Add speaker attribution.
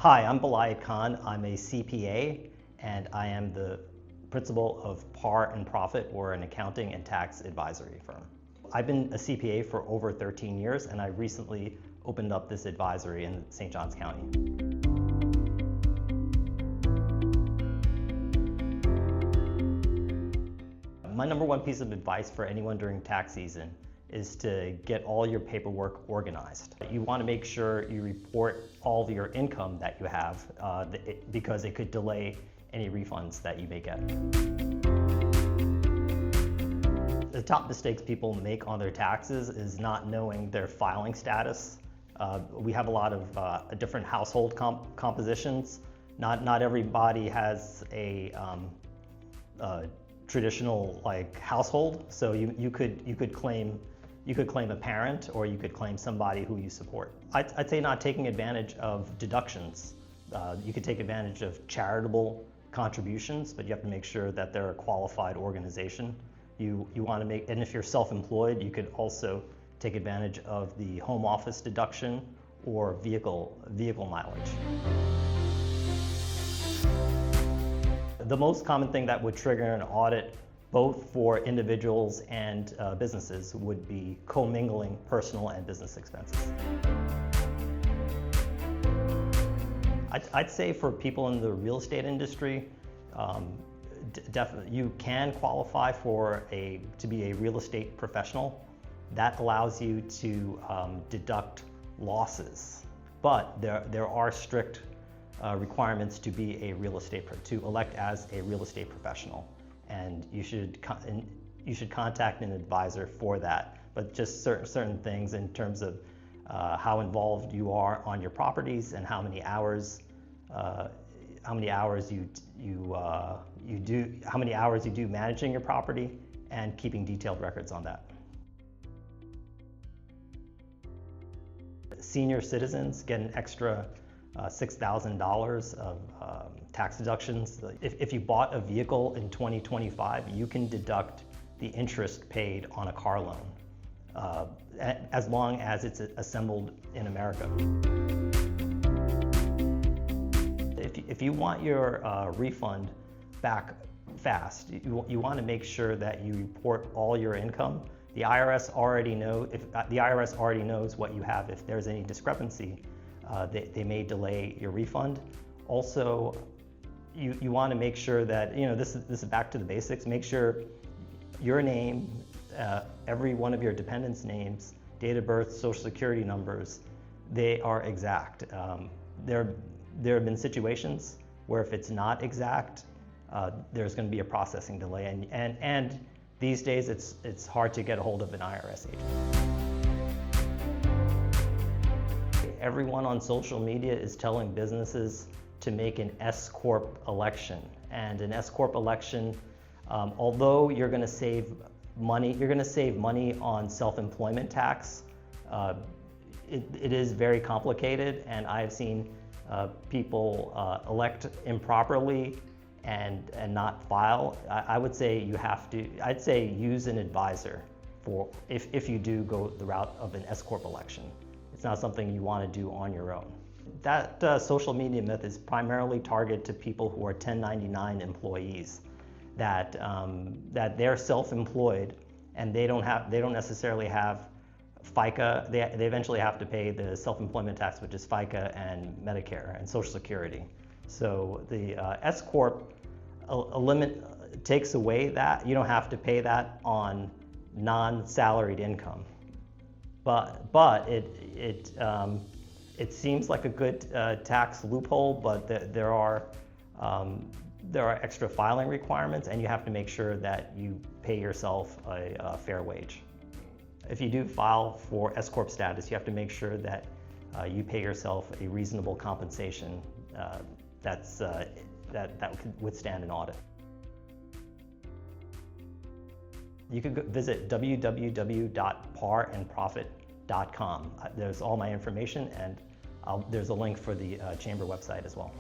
Speaker 1: Hi, I'm Balayat Khan. I'm a CPA, and I am the principal of Par and Profit, or an accounting and tax advisory firm. I've been a CPA for over 13 years, and I recently opened up this advisory in St. Johns County. My number one piece of advice for anyone during tax season is to get all your paperwork organized. You want to make sure you report all of your income that you have because it could delay any refunds that you may get. The top mistakes people make on their taxes is not knowing their filing status. We have a lot of different household compositions. Not everybody has a traditional household, so you could claim a parent, or you could claim somebody who you support. I'd say not taking advantage of deductions. You could take advantage of charitable contributions, but you have to make sure that they're a qualified organization. You want to make, and if you're self-employed, you could also take advantage of the home office deduction or vehicle mileage. The most common thing that would trigger an audit, both for individuals and businesses, would be commingling personal and business expenses. I'd say for people in the real estate industry, definitely you can qualify to be a real estate professional. That allows you to deduct losses, but there are strict requirements to be a to elect as a real estate professional, and you should contact an advisor for that. But just certain things in terms of how involved you are on your properties and how many hours you do managing your property, and keeping detailed records on that. Senior citizens get an extra $6,000 of tax deductions. If you bought a vehicle in 2025, you can deduct the interest paid on a car loan, as long as it's assembled in America. If you want your refund back fast, you want to make sure that you report all your income. The IRS already knows what you have. If there's any discrepancy, they may delay your refund. Also, you want to make sure that, this is back to the basics. Make sure your name, every one of your dependents' names, date of birth, social security numbers, they are exact. There have been situations where if it's not exact, there's going to be a processing delay, and these days it's hard to get a hold of an IRS agent. Everyone on social media is telling businesses to make an S-Corp election. And an S-Corp election, although you're going to save money on self-employment tax, it is very complicated, and I've seen people elect improperly and not file. I would say I'd say use an advisor if you do go the route of an S-Corp election. It's not something you want to do on your own. That social media myth is primarily targeted to people who are 1099 employees, that they're self-employed and they don't necessarily have FICA. They eventually have to pay the self-employment tax, which is FICA and Medicare and Social Security. So the S-Corp takes away that. You don't have to pay that on non-salaried income. But it seems like a good tax loophole, but there are extra filing requirements, and you have to make sure that you pay yourself a fair wage. If you do file for S-Corp status, you have to make sure that you pay yourself a reasonable compensation that could withstand an audit. You could visit www.parandprofit.com. There's all my information, and there's a link for the Chamber website as well.